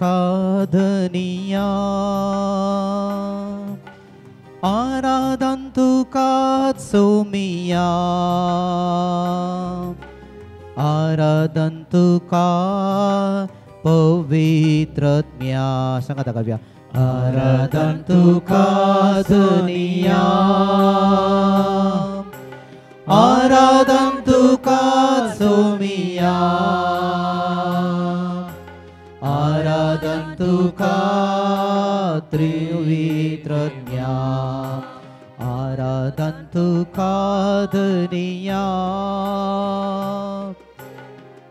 तुका धनिया, आराधन तुका सोमिया, आराधन तुका पवित्रात्म्या. सांगा आता करूया. आराधन तुका धनिया, आराधन तुका सोमिया, आराधन तुका त्रिवित्रात्म्या, आराधन तुका धनिया,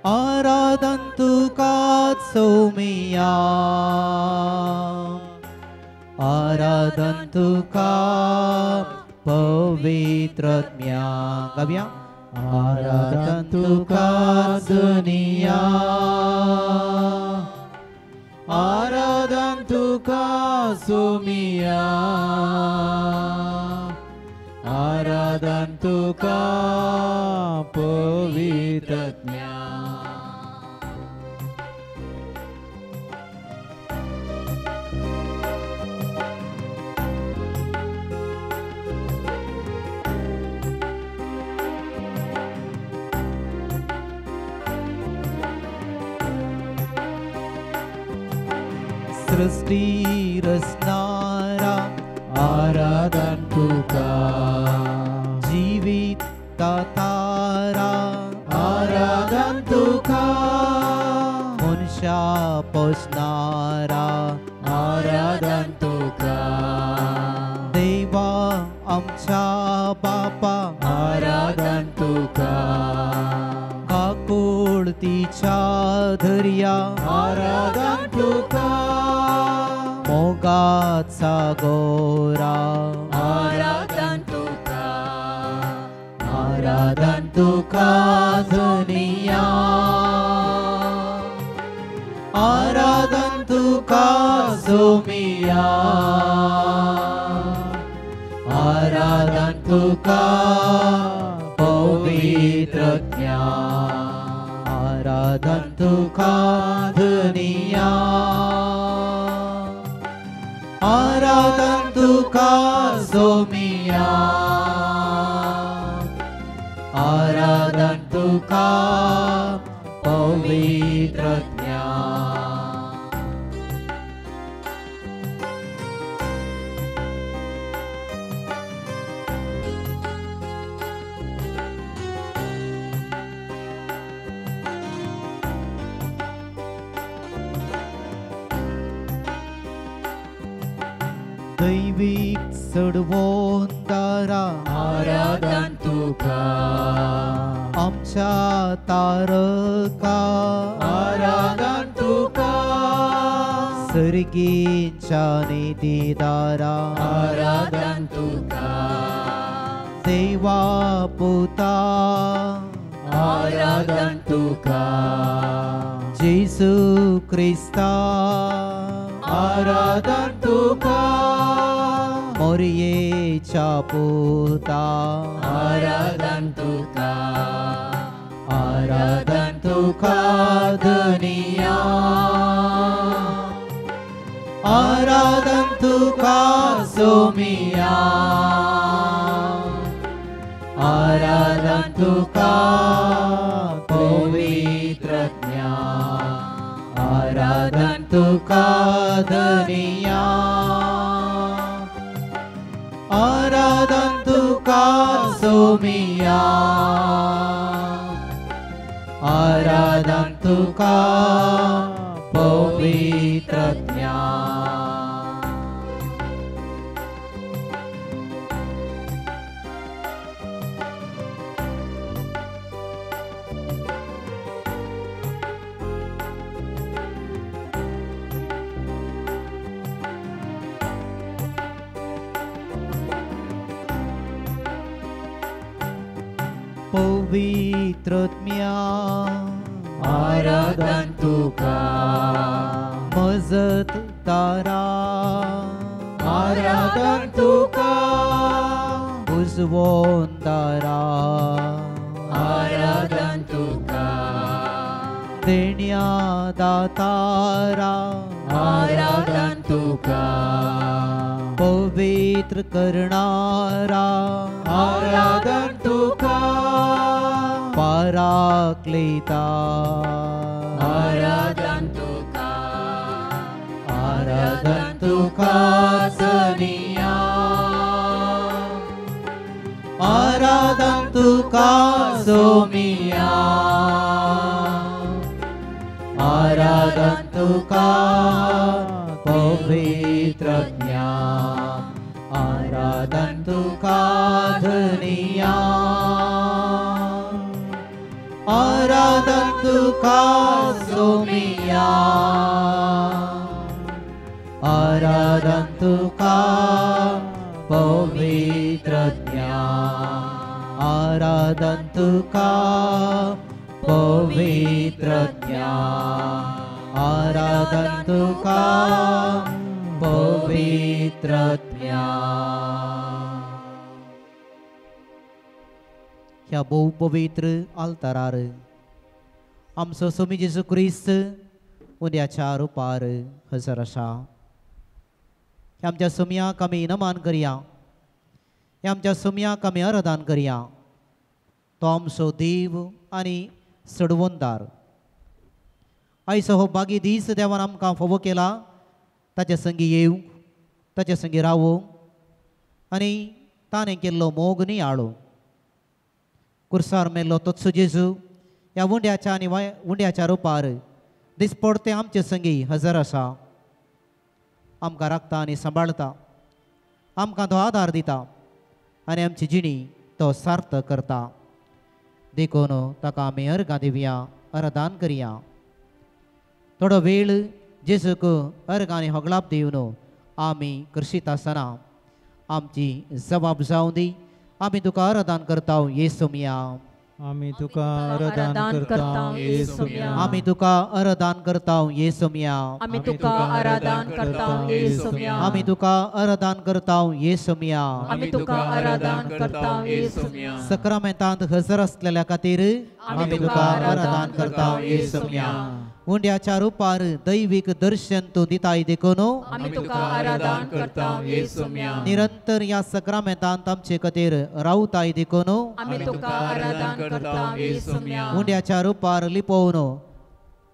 आराधन तुका सोमिया, आराधन तुका पवित्रात्म्या. गाऊया. आराधन तुका धनिया, आराधन तुका सोमिया, आराधन तुका पवित्रात्म्या. सृष्टि रचनारा आराधन तुका, जीवित दातारा आराधन तुका, मनुष्य पोसणारा आराधन तुका, देवा आमच्या बापा आराधन तुका, काकुळतीच्या धैर्या आराधन तुका, मोगाचा गोरा आराधन तुका, आराधन तुका धनिया, आराधन तुका सोमिया, आराधन तुका पवित्रात्म्या, आराधन तुका धनिया, आराधन तुका सोमिया, आराधन तुका पवित्रात्म्या. दैविक सडवोंदारा आराधन तुका, आमच्या तारका आराधन तुका, सर्गीच्या निधीदारा आराधन तुका, देवा पुता आराधन तुका, येशू ख्रिस्ता आराधन तुका, मोरयेच्या पुता आराधन तुका, आराधन तुका धनिया, आराधन तुका सोमिया, आराधन तुका पवित्रात्म्या, आराधन तुका धनिया, आराधन तुका सोमिया, आराधन तुका पवित्रात्म्या. पवित्रात्म्या, आराधन तुका मजत तारा, आराधन तुका उजवोंदारा, आराधन तुका देण्यादातारा, आराधन तुका पवित्र करणारा आराधन तुका पराक्लेता आराधन तुका आराधन तुका सनिया आराधन तुका सोमिया आराधन तुका पवित्र ज्ञान आराधन तुका धनिया आराधन तुका सोमिया आराधन तुका पवित्र ज्ञान आराधन तुका पवित्र ज्ञान आराधन तुका पवित्र ज्ञान ह्या बहु पवित्र आल्तारार आमचो स्वामी जेजू क्रिस्त उद्याच्या रुपार हजर आसा आमच्या स्वाम्याक आमी नमान करया आमच्या स्वाम्याक आमी आराधन करया तो आमचो देव आनी सडवंदार आयचो हो बागी दीस देवान आमकां फोव केला ताचे संगी येवंक ताचे संगी रावूंक आनी ताणें केल्लो मोग नियाळो कुर्सार मेल्लो तोत्सो जेजू ह्या उंड्याच्या आनी उंड्याच्या रुपार दिसपडते आमचे संगी हजर आसा आमकां राखता आनी सांबाळता आमकां तो आदार दिता आनी आमची जिणी तो सार्थ करता देखून ताका आमी अर्गां दिवया आराधन करया थोडो वेळ जेजूक अर्गां आनी होगलाप दिवन आमी करशीत आसतना आमची जबाब जावं दी आमी तुका आराधन करता येसुमिया आमी तुका आराधन करता येसुमिया आमी तुका आराधन करता येसुमिया आमी तुका आराधन करता येसुमिया आमी तुका आराधन करता येसुमिया आमी तुका आराधन करता येसुमिया सक्रामेंतांत हजर असलेल्या खातीर आमी तुका आराधन करता येसुमिया उंड्याच्या रुपार दैविक दर्शन तूं दिताय देखून आमी तुका आराधन करता येसुमिया निरंतर ह्या सक्रामेंतांत आमचे खातीर रावताय देखून आमी तुका आराधन करता येसुमिया उंड्याच्या रुपार लिपोवन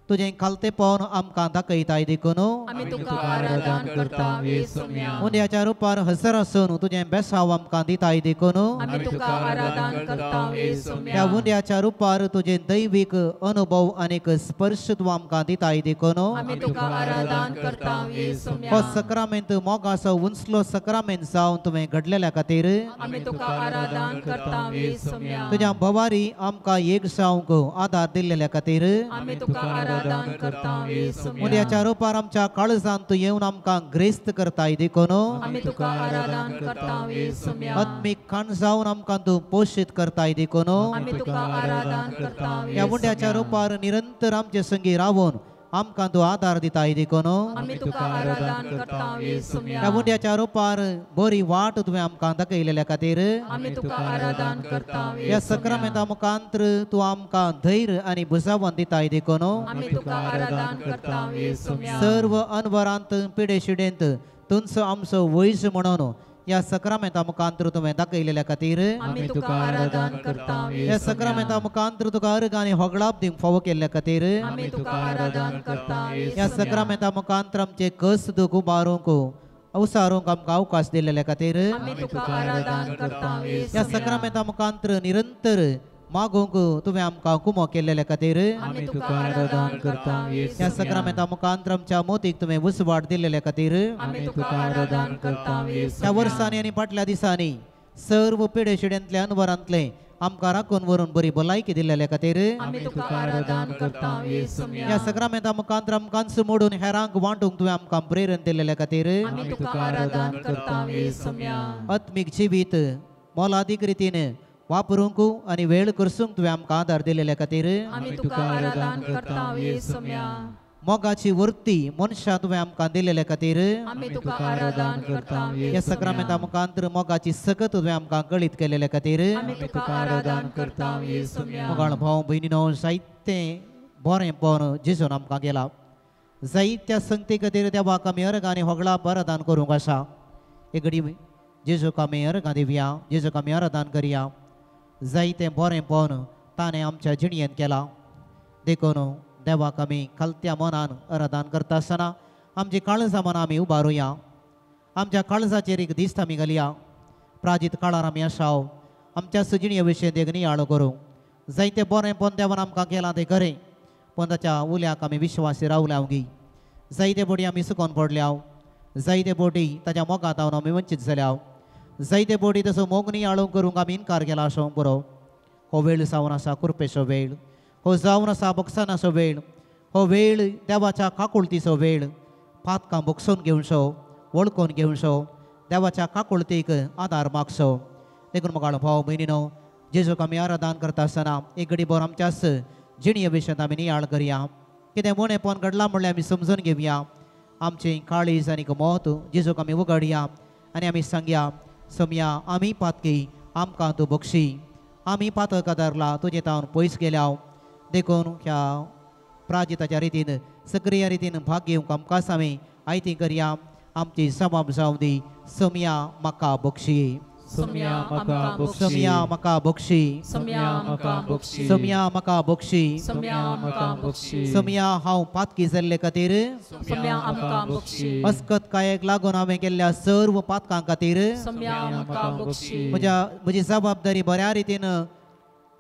तुझे खालतेपण आमकां दाखयताय देखून आमी तुका आराधन करता येसुमिया उंड्याच्या रुपार हजर आसून तुझे बेसांव आमकां दिताय देखून आमी तुका आराधन करता येसुमिया ह्या उंड्याच्या रुपार तुझे दैविक अनुभव आनीक स्पर्श तूं आमकां दिताय देखून आमी तुका आराधन करता येसुमिया हो सक्रामेंत मोगाचो उंचलो सक्रामेंत जावन तुवें घडलेल्या खातीर आमी तुका आराधन करता येसुमिया तुज्या भवारी आमकां एक जावंक आदार दिल्लेल्या खातीर आमी तुका आराधन करता येसुमिया उंड्याच्या रुपार आमच्या काळजांत तूं येवन आमकां ग्रेस्त करताय देखून आमी तुका आराधन करता येसुमिया आत्मीक खाण जावन आमकां तूं पोशीत करताय देखून आमी तुका आराधन करता ह्या उंड्याच्या रुपार निरंतर आमचे संगी रावून आमकां तूं आदार दिताय देखून आमी तुका आराधन करता येसुमिया ह्या उंड्याच्या रुपार बरी वाट तुवें आमकां दाखयलेल्या खातीर आमी तुका आराधन करता ह्या सक्रामेंता मुखांतर तूं आमकां धैर्य आनी बुजावण दिताय देखून आमी तुका आराधन करता येसुमिया सर्व अनवरांत पिडे शिडेंत तुमचो आमचो वैज म्हणून ह्या सक्रामेंता मुखांतर तुवें दाखयलेल्या खातीर आमी तुका आराधन करता ह्या सक्रामेंता मुखांतर तुका अर्ग आनी होगळाप दिवंक फावो केल्ल्या खातीर आमी तुका आराधन करता ह्या सक्रामेंता मुखांतर आमचे कस दुख उबारूंक अवसारूंक आमकां अवकाश दिलेल्या खातीर आमी तुका आराधन करता ह्या सक्रामेंता मुखांतर निरंतर मागोंक तुवें आमकां कुमो केल्लेल्या खातीर आमी तुका आराधन करता ह्या सक्रामेंता मुखांतर आमच्या मोतीक तुवें वसवाट दिलेल्या खातीर आमी तुका आराधन करता ह्या वर्सांनी आनी फाटल्या दिसांनी सर्व पिडे शिड्यांतल्या अनवरांतले आमकां राखून व्हरून बरी भलायकी दिलेल्या खातीर आमी तुका आराधन करता येसुमिया ह्या सक्रामेंता मुखांतर आमकां मोडून हेरांक वांटूंक तुवें आमकां प्रेरण दिलेल्या खातीर आमी तुका आराधन करता येसुमिया आत्मीक जिवीत मोलादीक रितीन वापरूंक आनी वेळ करसूंक तुवें आमकां आदार दिलेल्या खातीर आमी तुका आराधन करता येसुमिया मोगाची वृत्ती मनशां तुवें आमकां दिलेल्या खातीर आमी तुका आराधन करता ह्या सक्रामेंता मुखांतर मोगाची सकत तुवें आमकां कळीत केलेल्या खातीर आमी तुका आराधन करता येसुमिया मोगाळ भाव भयणीनो जायतें बरेंपण जेजून आमकां गेलां जायत्या संगती खातीर देवाक आमी अर्गांनी होगळा बरदान करूंक आसा. एक घडी जेजूक आमी अर्गां दिवया, जेजूक आमी आराधन करया. जायतें बरेंपण ताणें आमच्या जिणयेंत केलां. देखून देवाक आमी खालत्या मनान आराधन करता आसतना आमची काळजां मनां आमी उबारुया. आमच्या काळजाचेर एक दिस्त आमी घालया. प्राजीत काळार आमी आसाव. आमच्या सजिणये विशीं एक नियाळ करूं. जायतें बरेंपण देवान आमकां केलां तें खरें, पण ताच्या उल्याक आमी विश्वासी रावल्या गी. जायते बोटी आमी सुकोन पडल्या. जायते बोटी ताच्या मोगांत हांव आमी वंचीत जाल्या. जायते बोटी तसो मोग नियाळो करूंक आमी इन्कार केला असो बरो. हो वेळ जावन आसा कृपेचो वेळ. हो जावन आसा बक्षानाचो वेळ. हो वेळ देवाच्या काकुळतीचो वेळ. पातकां बक्षून घेवचो, वळखून घेवचो, देवाच्या काकुळतीक आदार मागचो. देखून मोगाळ भाव भयणीनो, जेजूक आमी आराधन करता आसतना एक घडी भर आमच्याच जिणये विशयेंत आमी नियाळ करया. कितें मोणेपण घडलां म्हणल्यार आमी समजून घेवया. आमचें काळीज आनीक मोत जेजूक आमी उगडया आनी आमी सांगया, सोम्या आमी पातकी आमकां तूं बक्षी. आमी पातक आदारला तुजे तावन पयस गेल्या. देखून ह्या प्राजिताच्या रितीन सक्रिय रितीन भाग घेवंक आमकां आमी आयती करया. आमची सबाब जावं दी. सोम्या म्हाका बक्षी. सोम्या म्हाका बक्षी. सोम्या म्हाका बक्षी. सोम्या म्हाका बक्षी. सोम्या म्हाका बक्षी. सोम्या म्हाका बक्षी. सोम्या हांव पातकी जाल्ले खातीर सोम्या आमकां बक्षी. अस्कत कायेक लागून हांवें केल्ल्या सर्व पातकां खातीर सोम्या म्हाका बक्षी. म्हजी जबाबदारी बऱ्या रितीन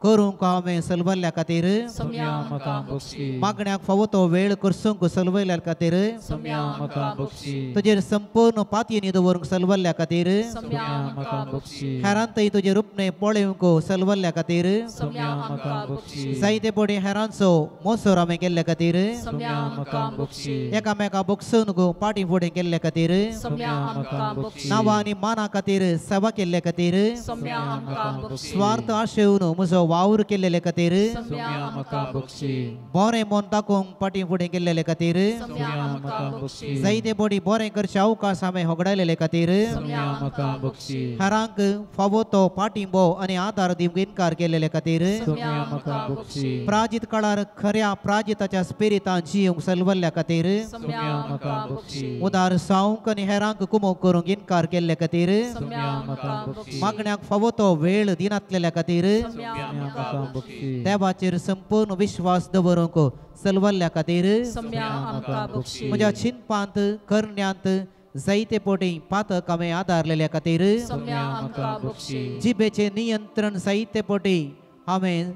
करूंक हांवें सलवल्ल्या खातीर सोम्या म्हाका बक्षी. मागण्याक फावो तो वेळ करसूंक सलवयल्या खातीर सोम्या म्हाका बक्षी. तुजेर संपूर्ण पातयेनी दवरूंक सलवल्ल्या खातीर सोम्या म्हाका बक्षी. हेरांतय तुजे रुपणे पळोवंक सलवल्ल्या खातीर सोम्या म्हाका बक्षी. जायते पडी हेरांचो मोसोर हांवें केल्ल्या खातीर सोम्या म्हाका बक्षी. एकामेका बक्षून गो पाटी फुडें केल्ल्या खातीर सोम्या म्हाका बक्षी. नांवां आनी माना खातीर सेवा केल्ल्या खातीर सोम्या म्हाका बक्षी. स्वार्थ आशेवन म्हजो वावर केल्लेले खातीर सोम्या म्हाका बक्षी. बरें मन दाखोवंक पाटी फुडें केल्लेले खातीर सोम्या म्हाका बक्षी. जायते बडी बरें करचे अवकाश हांवें होगडायलेले खातीर सोम्या म्हाका बक्षी. हेरांक फावो तो पाटिंबो आनी आदार दिवंक इन्कार केल्लेले खातीर सोम्या म्हाका बक्षी. प्राजीत काळार खऱ्या प्राजिताच्या स्पिरितान जियोंक सलवल्ल्या खातीर सोम्या म्हाका बक्षी. उदार सावंक आनी हेरांक कुमोग करूंक इन्कार केल्ले खातीर सोम्या म्हाका बक्षी. मागण्याक फावो तो वेळ दिनातलेल्या खातीर सोम्या म्हाका बक्षी. देवाचेर संपूर्ण विश्वास दवरूंक सलवल्ल्या खातीर सोम्या म्हाका बक्षी. म्हज्या चिंतपांत करण्यांत जायते पोटी पातक हांवें आदारलेल्या खातीर सोम्या म्हाका बक्षी. जिबेचें नियंत्रण जायते पोटी हांवें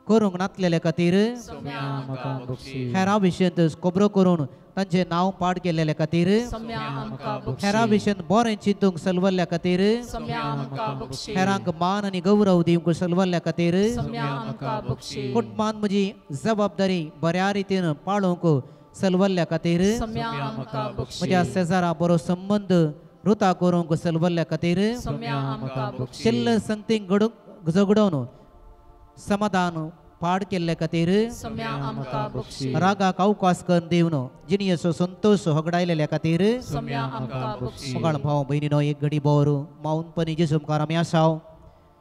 करूंक नातलेल्या खातीर सोम्या म्हाका बक्षी. हेरां विशयेंत खबरो करून तांचें नांव पाड केलेल्या खातीर सोम्या म्हाका बक्षी. हेरां विशयेंत बरें चिंतूंक सलवल्ल्या खातीर सोम्या म्हाका बक्षी. हेरांक मान आनी गौरव दिवंक सलवल्ल्या खातीर सोम्या म्हाका बक्षी. कुटुंबांत म्हजी जबाबदारी बऱ्या रितीन पाळूंक सलवल्ल्या खातीर सोम्या म्हाका बक्षी. म्हज्या शेजारा बरो संबंद रुता करूंक सलवल्ल्या खातीर सोम्या म्हाका बक्षी. चिल्ल संगतीक झगडोवन समाधान पाड केल्ल्या खातीर सोम्या म्हाका बक्षी. रागाक अवकाश करून दिवन जिणयेचो संतोष होगडायलेल्या खातीर सोम्या म्हाका बक्षी. मोगाळ भाव भयणीनो एक घडी बोर माऊनपणी जेजू मुखार आमी आसाव.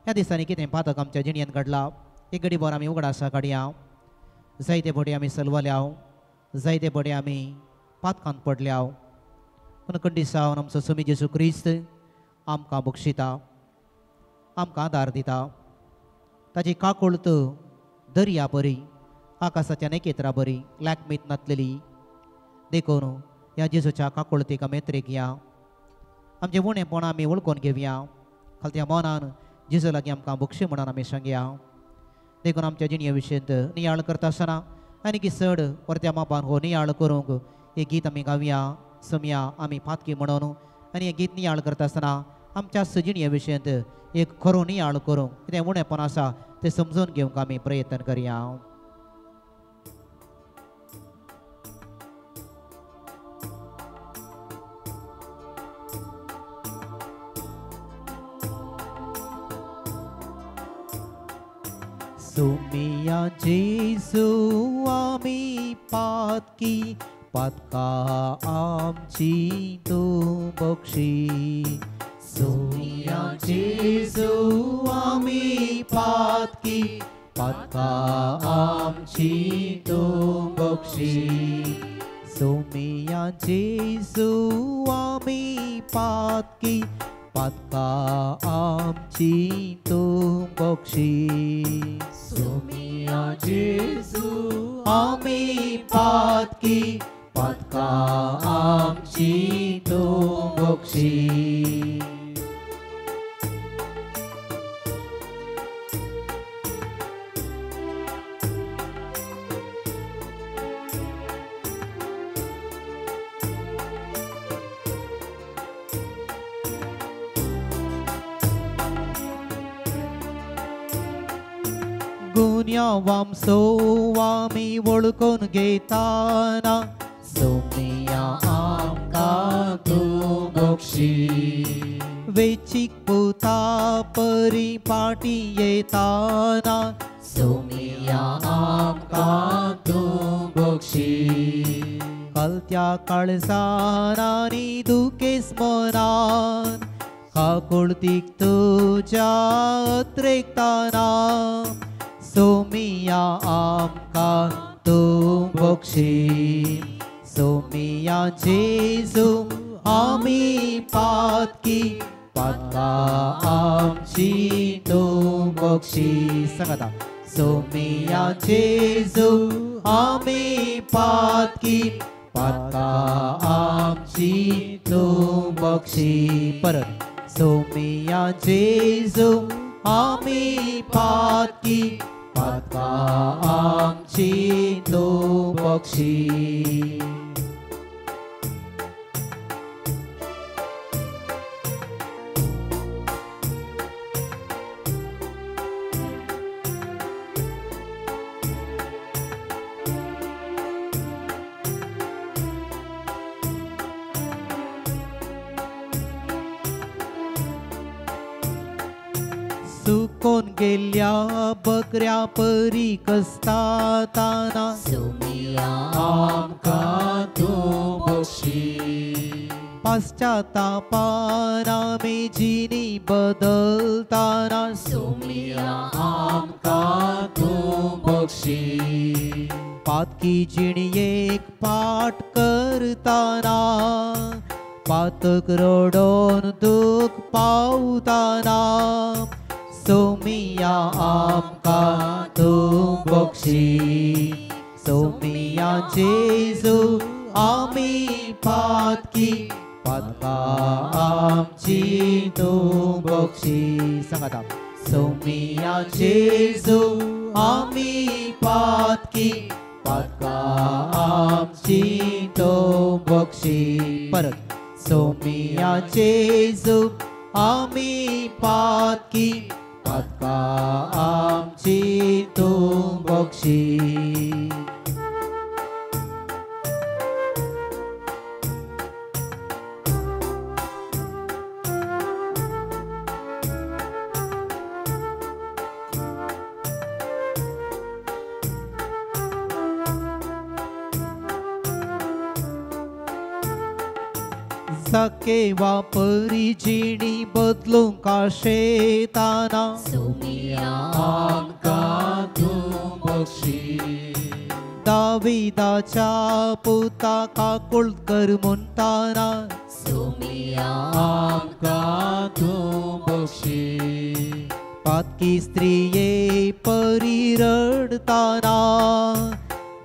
ह्या दिसांनी कितें पातक आमच्या जिणयेंत घडला एक घडी बोर आमी उगडासा काडया. जायते बडी आमी सलवल्या, जायते बडी आमी पातकांत पडल्या, पूण खंडीसावन आमचो समी जेजू क्रिस्त आमकां बक्षिता, आमकां आदार दिता. ताची काकुळत दर्या बरी, आकाशाच्या नखेत्रां बरी लायकमीत नातलेली. देखून ह्या जेजूच्या काकुळतीक आमी मेत्रेक या. आमचें उणेपण आमी वळखून घेवया. खालत्या मनान जेजू लागीं आमकां बक्षी म्हणून आमी सांगया. देखून आमच्या जिणये विशयेंत नियाळ करता आसतना आनी चड परत्या मापान हो नियाळ करूंक एक गीत आमी गावया. सोम्या आमी पातकी म्हणून आनी हें गीत नियाळ करता आसतना आमच्या जिणये विशयेंत एक खरो नियाळ करूंक कितें उणेपण आसा तें समजून घेवंक आमी प्रयत्न करया. सोम्या जेजू आमी पातकी, पातका आमची तूं बक्षी. सोम्या जेजू आमी पातकी, पातका आमची तूं बक्षी. सोमिया जेजू आमी पातकी पातका आमची तू बक्षी सोमिया जेजू आमी पातकी पातका आमची तू बक्षी गुन्या वामसो आमी वळखून घेताना सोमिया आमकां तूं बक्षी वेचीक पुता परी पाटी येताना सोमिया आमकां तूं बक्षी कलत्या काळजान आनी दुखेस मनान काकुळतीक तुज्या अत्रेकताना सोमिया आमकां तूं बक्षी सोमिया जेजू आमी पातकी पातका आमची तूं बक्षी सांगाता सोमिया जेजू आमी पातकी पातका आमची तूं बक्षी परत सोमिया जेजू आमी पातकी पातका आमची तूं बक्षी सुकोन गेल्या बकऱ्या परी कसताना सोमिया आमकां तूं बक्षी पाश्चातापान आमी जिनी बदलताना सोमिया आमकां तूं बक्षी पातकी जिणयेक पाठ करताना पातक रडोन दूख पावताना सोमिया आमकां तूं बक्षी सोमिया जेजू आमी पातकी पातका आमची तूं बक्षी सांगाता सोमिया जेजू आमी पातकी पातका आमची तूं बक्षी परत सोमिया जेजू आमी पातकी पातका आमची तूं बक्षी सके वापरी जिणी बदलूंक काशेताना सोमिया आमकां तूं बक्षी दाविदाच्या पुता काकुळ कर म्हणटाना सोमिया आमकां तूं बक्षी पातकी स्त्रिये परी रडताना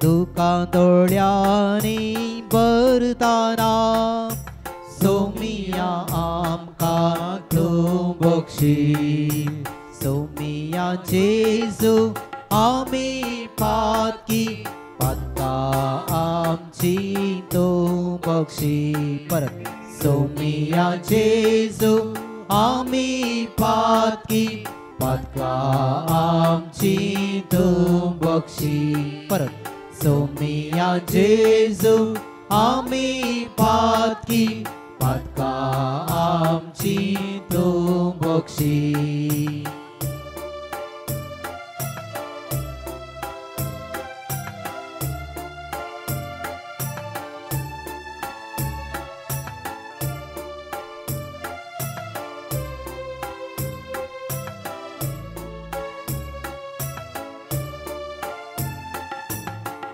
दुकां दोळ्यांनी भरताना सोमिया आमकां तूं बक्षी सोमिया जेजू आमी पातकी पातका आमची तूं बक्षी परत सोमिया जेजू आमी पातकी पातका आमची तूं बक्षी परत सोमिया जेजू आमी पातकी पातका आमची तूं बक्षी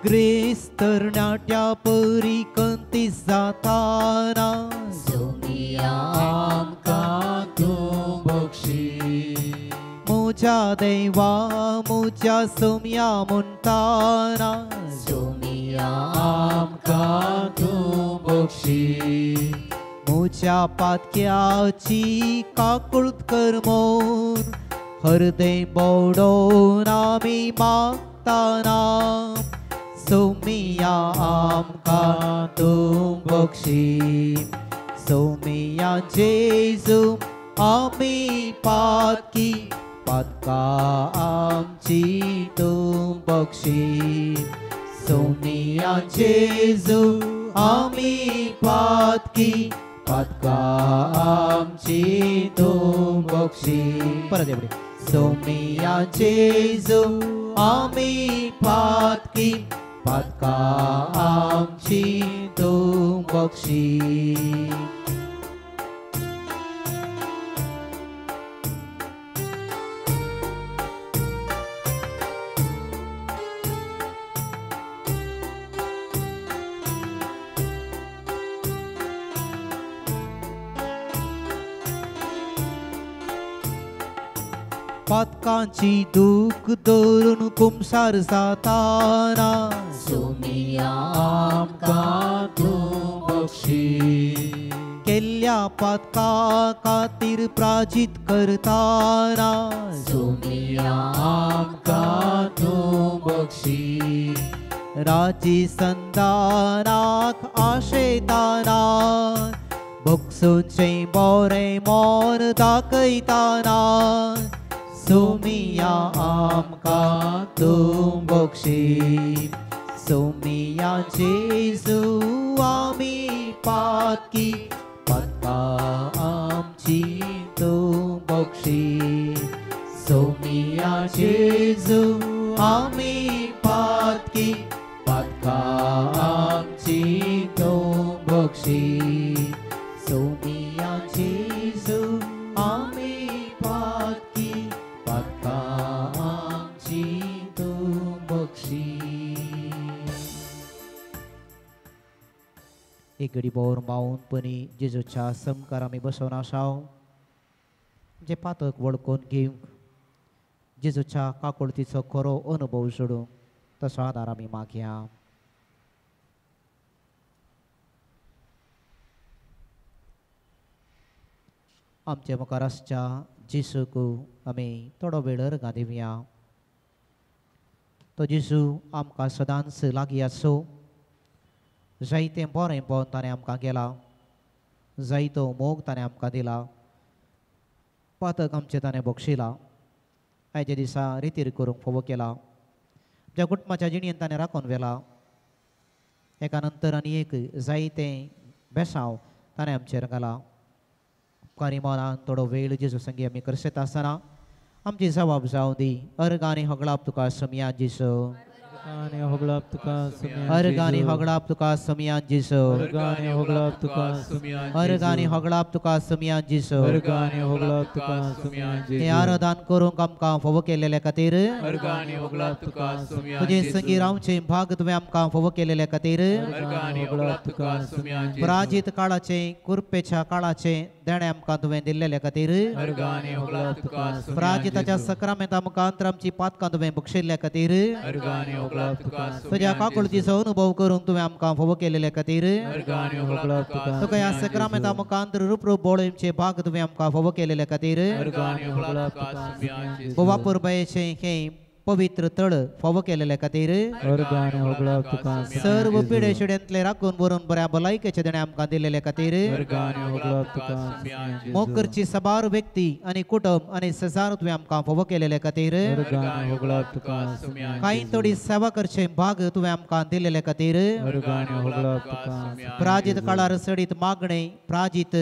ग्रेस तरणाट्या परी कंती जाताना सुमिया आमकां तूं बक्षी म्हज्या देवा म्हज्या सोम्या म्हणटाना सुमिया आमकां तूं बक्षी म्हज्या पातक्याची काकुळट कर म्हूण हृदय बोडोवन आमी मागताना सोमिया आमकां तूं बक्षी सोमिया जेजू आमी पातकी पातकां आमची तूं बक्षी सोमिया जेजू आमी पातकी पातकां आमची तूं बक्षी परत एवढे सोमिया जेजू आमी पातकी पातकां आमची तूं बक्षी पातकांची दूख धरून कुमसार जाताना सुमिया आमकां तूं बक्षी केल्ल्या पातका खातीर प्राजीत करताना सुमिया आमकां तूं बक्षी राजी संदानाक आशेताना भोगसूचे बरें मोर दाखयताना सोमिया आमकां तूं बक्षी सोमिया जेजू आमी पातकी पातकां आमची तूं बक्षी सोमिया जेजू आमी पातकी पातकां आमची तूं बक्षी सोमिया जेजू आमी पातकी पातकां आमची तूं बक्षी एक घडी बोर मावूनपणी जेजूच्या समकार आमी बसोन आसाव जे पातक वळखून घेवंक जेजूच्या काकुळतीचो खरो अनुभव सोडूंक तसो आदार आमी मागया आमचे मुखार आसच्या जेजूक आमी थोडो वेळ अर्घां दिवया तो जेजू आमकां सदांच लागीं आसो जायतें बरेंपण ताणें आमकां केलां जायतो मोग ताणें आमकां दिला पातक आमचें ताणें बक्षिलां आयच्या दिसा रितीर करूंक फोव केला ज्या कुटुंबाच्या जिणेंत ताणें राखून व्हेला एका नंतर आनी एक जायतें बेसांव ताणें आमचेर घाला उपकारी मनान थोडो वेळ जेजू संगी आमी करशेत आसतना आमची जबाब जावं दी अर्गांनी हगळाप तुका समिया जेजू अर्गानी होगळाप तुका सुमिया अर्गांनी हगळाप तुका समिया जेजू अर्गानी होगळाप तुका सुमिया अर्गांनी हगळाप तुका समिया जेजू अर्गानी होगळाप तुका सुमिया हे आराधन करूंक आमकां फोव केलेल्या खातीर अर्गानी होगळाप तुका सुमिया तुजे संगी रावचे भाग तुवें आमकां फोव केलेल्या खातीर अर्गानी होगळाप तुका सुमिया पराजीत काळाचे कुरपेच्या काळाचे देणे आमकां तुवें दिल्लेल्या खातीर अर्गानी होगळाप तुका पराजिताच्या सक्रामेंता मुखांतर आमची पातकां तुवें बक्षिल्ल्या खातीर अर्गानी होगळाप तुका तुज्या काकुळतीचो अनुभव करूंक तुवें आमकां फोव केलेल्या खातीर अर्गानी होगळाप तुका तुका ह्या सक्रामेंता मुखांतर रूप बोळेंचे भाग तुवें आमकां फोव केलेल्या खातीर अर्गानी होगळाप तुका सुमिया वापर बयेचें हे पवित्र तळ फोव केलेल्या खातीर अर्गानी होगळाप तुका सर्व पिढे शिड्यांतले राखून बरोवन बऱ्या भलायकेचे देणे आमकां दिलेल्या खातीर अर्गानी होगळाप तुका सुमिया मोकरची सबार व्यक्ती आणि कुटुंब आणि सजार तुवें आमकां फोव केलेल्या खातीर अर्गानी होगळाप तुका सुमिया कांय थोडी सेवा करचे भाग तुवें आमकां दिलेल्या खातीर अर्गानी होगळाप तुका प्राजीत काळार सडीत मागणे प्राजीत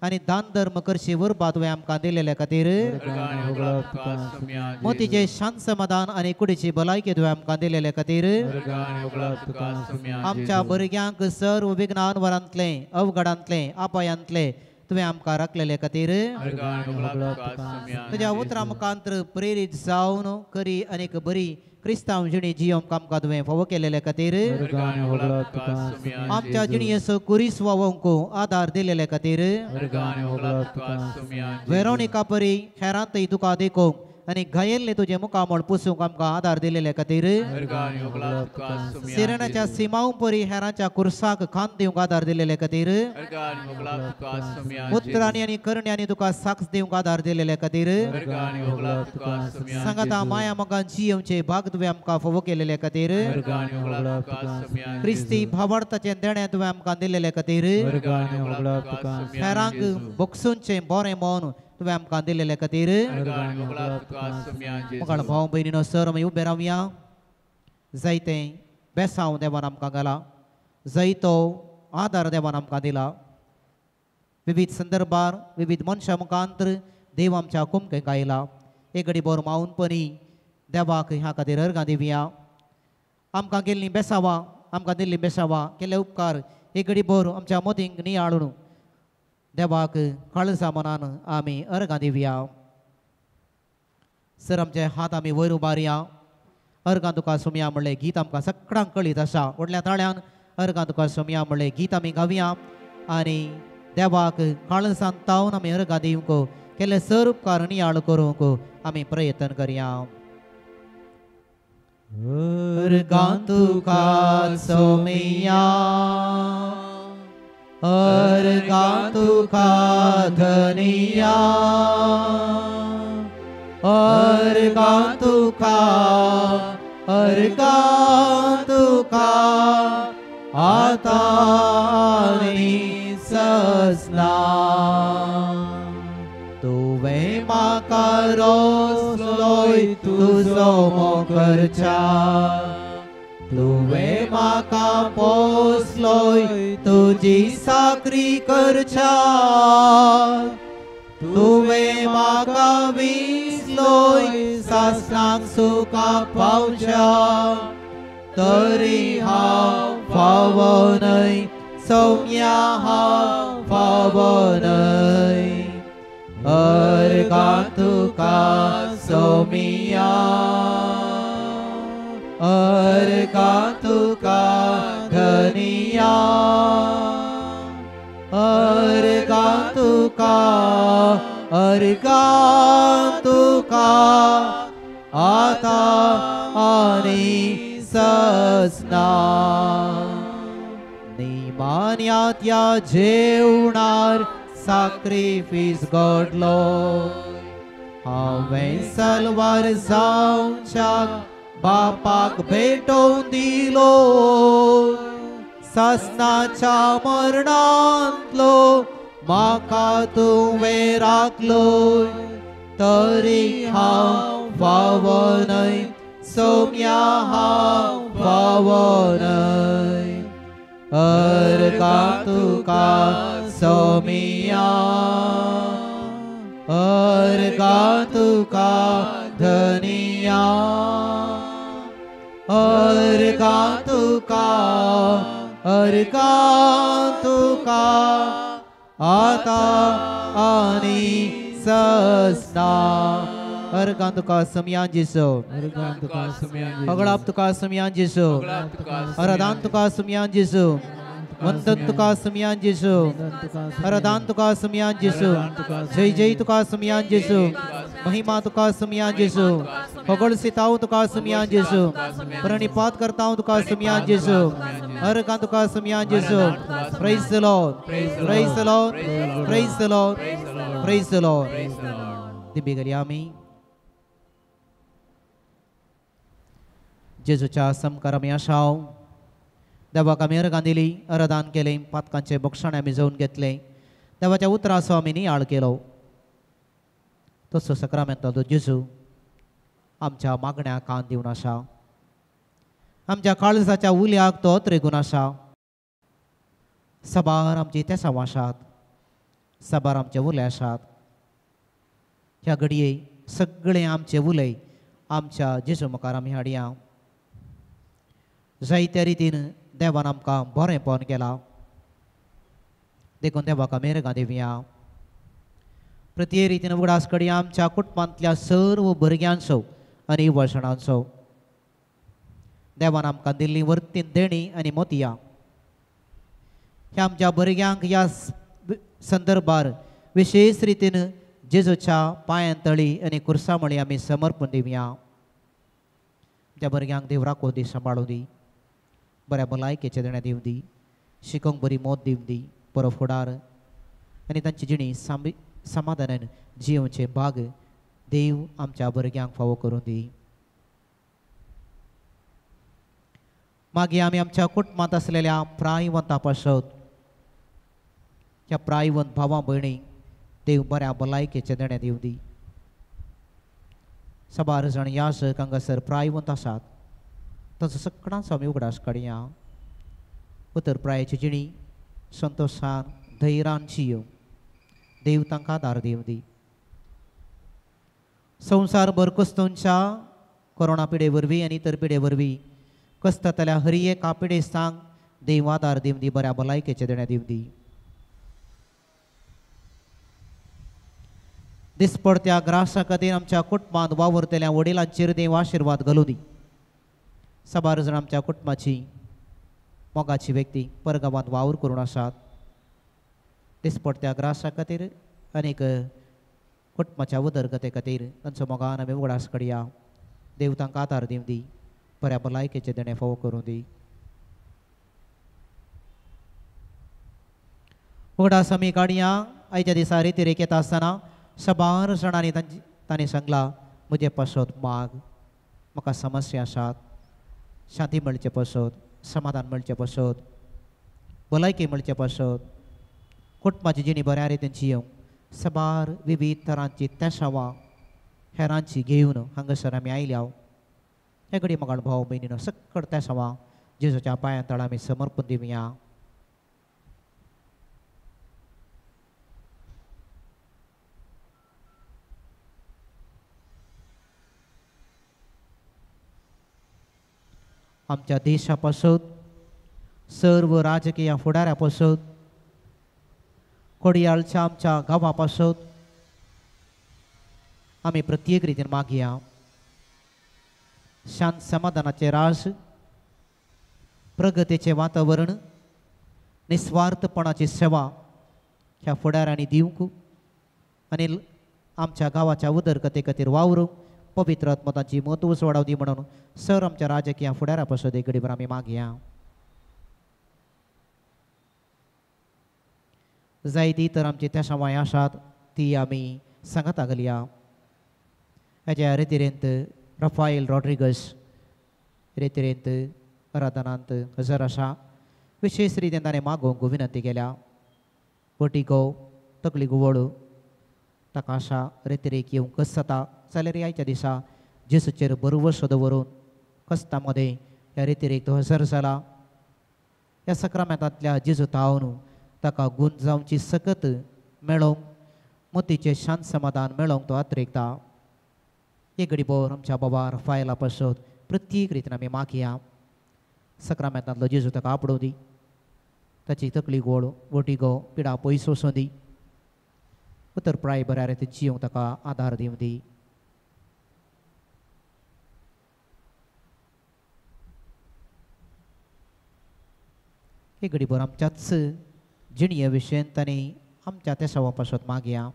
आणि दान धर्म करची वरबा तुवें आमकां दिलेल्या खातीर अर्गानी होगळाप तुका सुमिया मोतीचे शांत समाधान आणि कुडीची भलायकी तुवें आमकां दिलेल्या खातीर अर्गानी होगळाप तुका सुमिया आमच्या भुरग्यांक सर्व विघ्नांवरांतले अवघडांतले आपायांतले तुवें आमकां राखलेले खातीर अर्गानी होगळाप तुका सुमिया तुज्या उतरां मुखांतर प्रेरीत जावन खरी आनीक बरी क्रिस्तांव जिणी जियोंक आमकां तुवें फोव केलेले खातीर वर्गाने होगला तुका सुम्या आमच्या जिणी असो कुरीस वावंक आदार दिलेले खातीर वर्गाने होगला तुका सुम्या वेरोनिका परी हेरांतय तुका देखूंक आनी घायेल्ले तुजे मुखामळ पुसूंक आमकां आदार दिलेले खातीर वर्गाने होगला तुका सुम्या सिरणाच्या सिमांव परी हेरांच्या कुर्साक खांद दिवंक आदार दिलेले खातीर वर्गाने होगला तुका सुम्या उतरांनी आनी करण्यांनी तुका साक्ष दिवंक आदार दिलेले खातीर वर्गाने होगला तुका सुम्या सांगाता माया मोगान जियोवचे भाग तुवें आमकां फोव केलेले खातीर वर्गाने होगला तुका सुम्या क्रिस्ती भावार्थाचें देणें तुवें आमकां दिलेले खातीर वर्गाने होगला तुका हेरांक भोगसूंचें बरें मन तुवें आमकां दिलेले खातीर वर्गाने होगला तुका सुम्या मोगाळ भाव भयणीनो सर आमी उबे रावया जायतें बेसांव देवान आमकां घाला जायतो आदार देवान आमकां दिला विविध संदर्भार विविध मनशां मुखांतर देव आमच्या कुमकेक आयला एक घडी बोर मावूनपणी देवाक ह्या खातीर अर्गां दिवया आमकां गेल्लीं बेसावां आमकां दिल्लीं बेसावां केले उपकार एक घडी बोर आमच्या मोदींक नियाळून देवाक काळजा मनान आमी अर्गां दिवया सर आमचे हात आमी वयर उबारया अर्गां तुका सुमया म्हणलें गीत आमकां सगळ्यांक कळीत आसा व्हडल्या ताळ्यान अर्गां तुका सुमया म्हणलें गीत आमी गावया आनी देवाक काळजान तावन आमी अर्गां दिवंक केले सर उपकार नियाळ करूंक आमी प्रयत्न करया अर्गां तुका सुमया अर्गां तुका धनिया अर्गां तुका आतां आनी ससना तुवें म्हाका रोसलोय तुजो मोकरच्या तुवें म्हाका पोसलोय तुजी साकरी करच्या तुवें म्हाका विसलोय सासणाक सुखाक पावच्या तरी हांव फावो न्हय सौम्या हांव फावो न्हय अर्गां तुका सौम्या अर्गां तुका धनिया अर्गां तुका आतां आनी ससना निमान्या जेवणार sacrifice घडलो हांवें सलवार जावच्या बापाक भेटोवन दिलो सासणाच्या मरणांतलो म्हाका तुवें राखलो तरी हांव फावो न्हय सौम्या हांव फावो न्हय अर्गां तुका सौम्या अर्गां तुका धनिया अर्गां तुका आतां आनी ससना अर्गां तुका सौम्या जेसू वर्गाने तुका सुम्या अगळाप तुका सौम्या जेसू आराधन तुका सौम्या जेसू वंदन तुका सौम्या जेसू आराधन तुका सौम्या जेसू जय जय तुका सौम्या जेसू महिमा तुका सौम्या जेसू पगड़ सिताव तुका सौम्या जेसू प्रणिपात करताव तुका सौम्या जेसू अर्गां तुका सौम्या जेसू praise the Lord praise the Lord praise the Lord praise the Lord दिबी करया आमी जेजूच्या समकार आमी आशाव देवाक आमी अर्गां दिली आराधन केलें पातकांचे भक्षण आमी जेवन घेतलें देवाच्या उतराचो आमी नियाळ केलो तसो सक्रामेंताचो जेजू आमच्या मागण्याक कान दिवन आसा आमच्या काळजाच्या उल्याक तो त्रेगून आसा सबार आमची तेसांव आसात सबार आमचे उले आसात ह्या घडये सगळें आमचे उलय आमच्या जेजू मुखार आमी हाडया जायत्या रितीन देवान आमकां बरेंपण केलां देखून देवाक आमी अर्गां दिवया प्रत्येक रितीन उगडास कडी आमच्या कुटुंबांतल्या सर्व भुरग्यांचो आनी वळसणांचो देवान आमकां दिल्ली वर्तीन देणी आनी मोतयां ह्या आमच्या भुरग्यांक ह्या संदर्भार विशेष रितीन जेजूच्या पांयांतळी आनी कुर्सामळी आमी समर्पण दिवया. त्या भुरग्यांक देव राखो दी, सांबाळूं दी, बऱ्या भलायकेचे देण्या दिवं दी, शिकोंक बरी मोत दिवं दी, बरो फुडार आनी तांची जिणी समाधानान जियोवचे भाग देव आमच्या भुरग्यांक फावो करूं दी. मागीर आमी आमच्या कुटुंबांत आसलेल्या प्रायवंतां पासत ह्या प्रायवंत भावां भयणींक देव बऱ्या भलायकेचे देण्या दिवं दी. साबार जाण याजक हांगासर प्रायवंत आसात, ताचो सगळ्यांचो आमी उगडास काडया. उतर प्रायाची जिणी संतोशान धैर्यान जियो, देव तांकां आदार दिवं दी. संवसारभर कुस्तूंच्या कोरोना पिडे वरवीं आनी इतर पिडे वरवीं कस्तातल्या हर एका पिडेस्तांक देव आदार दिवं दी, बऱ्या भलायकेचे देण्या दिवं दी. दिसपडत्या ग्रासा खातीर आमच्या कुटुंबांत वावरतल्या वडिलांचेर देव आशिर्वाद घालूं दी. साबार जाण आमच्या कुटुंबाची मोगाची व्यक्ती परगांवांत वावर करून आसात. दिसपडत्या ग्रासा खातीर आनीक कुटुंबाच्या उदरगते खातीर तांचो मोगान आमी उगडास काडया. देव तांकां आदार दिवं दी, बऱ्या भलायकेचे देणे फावो करूं दी. उगडास आमी काडया. आयच्या दिसा रितीरेक येता आसतना साबार जाणांनी तांणी सांगला, म्हजे पासत माग, म्हाका समस्या आसात, शांती मेळचे पासत, समाधान मेळचे पासत, भलायकी मेळचे पासत, कुटुंबाची जिणी बऱ्या रितीन जियोंक साबार विविध तरांची तेसावां हेरांची घेवन हांगासर आमी आयल्या. हे घडी म्हाका भाव भयणीनो सक्कड तेसावां जेजूच्या पांयां तळा आमी समर्पण दिवया. आमच्या देशा पासत, सर्व राजकीय फुडाऱ्या पासत, कोडयाळच्या आमच्या गांवा पासत आमी प्रत्येक रितीन मागया. शांत समाधानाचे राज, प्रगतीचे वातावरण, निस्वार्थपणाची सेवा ह्या फुडाऱ्यांनी दिवंक आनी आमच्या गांवाच्या उदरगते खातीर वावरूंक पवित्र आत्मताची म्हत्व सोडाव दी म्हणून सर आमच्या राजकीय फुडाऱ्या पासत एक घडीभर आमी मागया. जायती तर आमची तेसावांय आसात ती आमी सांगाता घालया. हेच्या रितीरेंत रफायल रॉड्रिगस रितीरेंत आराधनांत हजर आसा. विशेष रितीन ताणें मागोवंक विनंती केल्या. वटिगो तकली गुवळ ताका आशा रितीरेक येवंक कस जाता जाल्यार आयच्या दिसा जेसूचेर बरोवसो दवरून कस्ता मध्ये ह्या रितीरेक तो हजर जाला. ह्या सक्रामेंतांतल्या जेजू तावन ताका गुंजावची सकत मेळोवंक, मोतीचें शांत समाधान मेळोवंक तो आत्रेकता. एक घडीभर आमच्या बाबा रफायला पासत प्रत्येक रितीन आमी मागया. सक्रामेंतांतलो जेजू ताका आपडूं दी, ताची तकली गोड वटिगो पिडा पयस वचूं दी, उतर प्राय बऱ्या रितीन जियोंक ताका आदार दिवं दी. एक घडीभर आमच्याच जिणये विशयेन तांणी आमच्या तेसावा पासत मागया.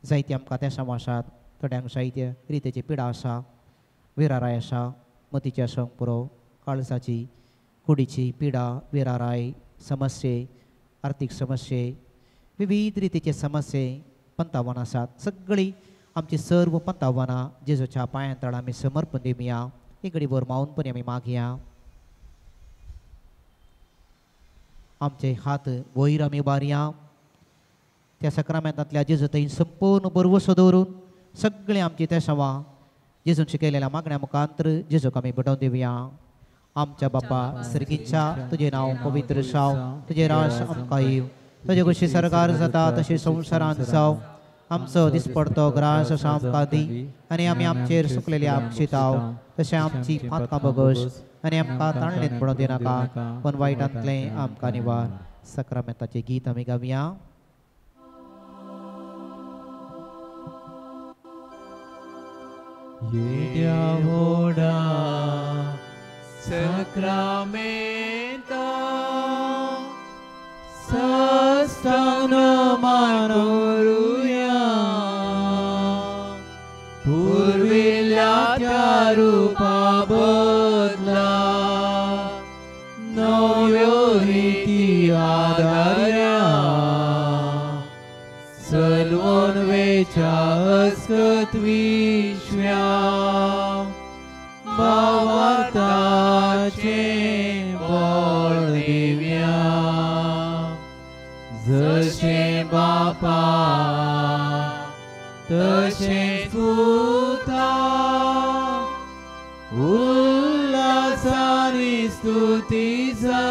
जायती आमकां तेसावां आसात, थोड्यांक जायत्या रितीची पिडा आसा, विराराय आसा, मतीच्या संपुरो, काळजाची कुडीची पिडा, विराराय समस्ये, आर्थीक समस्ये, विविध रितीचे समस्ये पंतावनां आसात. सगळीं आमची सर्व पंतावनां जेजूच्या पांयां तळा आमी समर्पण दिवया. एक घडीभर मावनपणी आमी मागया. आमचे हात वयर आमी बारया. त्या सक्रामेंतांतल्या जेजू थंय संपूर्ण बरवसो दवरून सगळीं आमची तेसावां जेजून शिकयलेल्या मागण्या मुखांतर जेजूक आमी बडोवन दिवया. आमच्या बापा सर्गीच्या तुजें नांव पवित्र जाव, तुजें राज आमकां येव, तुजे कशी सरकार जाता तशी संवसारांत जाव. आमचो दिसपडतो ग्रास आसा आमकां दी, आनी आमी आमचेर सुकलेल्या शिताव तशें आमची पातकां बगस, आनी आमकां ताणलेंत पडोवं दिनाका, पण वायटांतलें आमकां निवार. सक्रामेंताचें गीत आमी गावया. येद्या व्हडा Sacramenta Sastanno manoruya Purvilya त्या रूपा बदला नव्यो रीती आधार्या सलवोन वेच्या अस्कत विश्व्या भावार्थाचे बळ देव्या जशे बापा तशे सुता उल्हासानी स्तुतीचा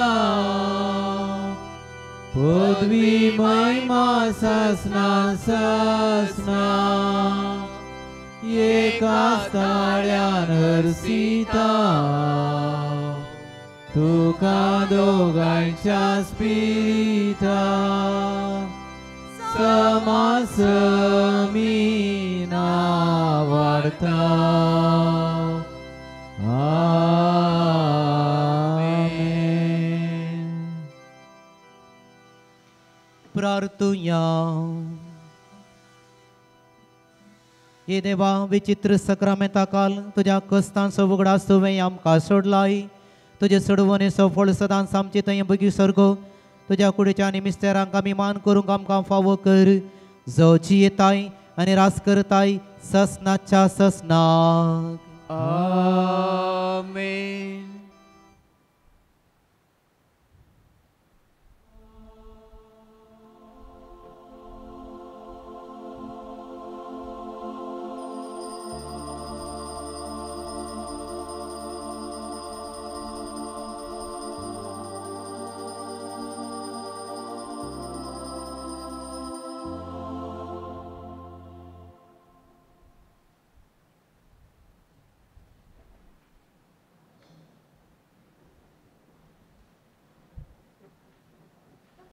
पदवी महिमा सासना सासना एकाच ताळ्यान हरसिता तुका दोगांच्या स्पिता समासमीना वार्ता आमेन. प्रार्थुया. ये देवा विचित्र सक्रामेंताकाल तुझ्या कस्तांचो उगडास तुवें आमकां सोडलाय. तुजे सोडवणे सफळ सदांच आमचे थंय बगी सर्गो तुझ्या कुडीच्या निमिस्तेरांक आमी मान करूंक आमकां फावो कर. जोची येताय आनी रास करताय ससनाच्या ससनाक. आमेन.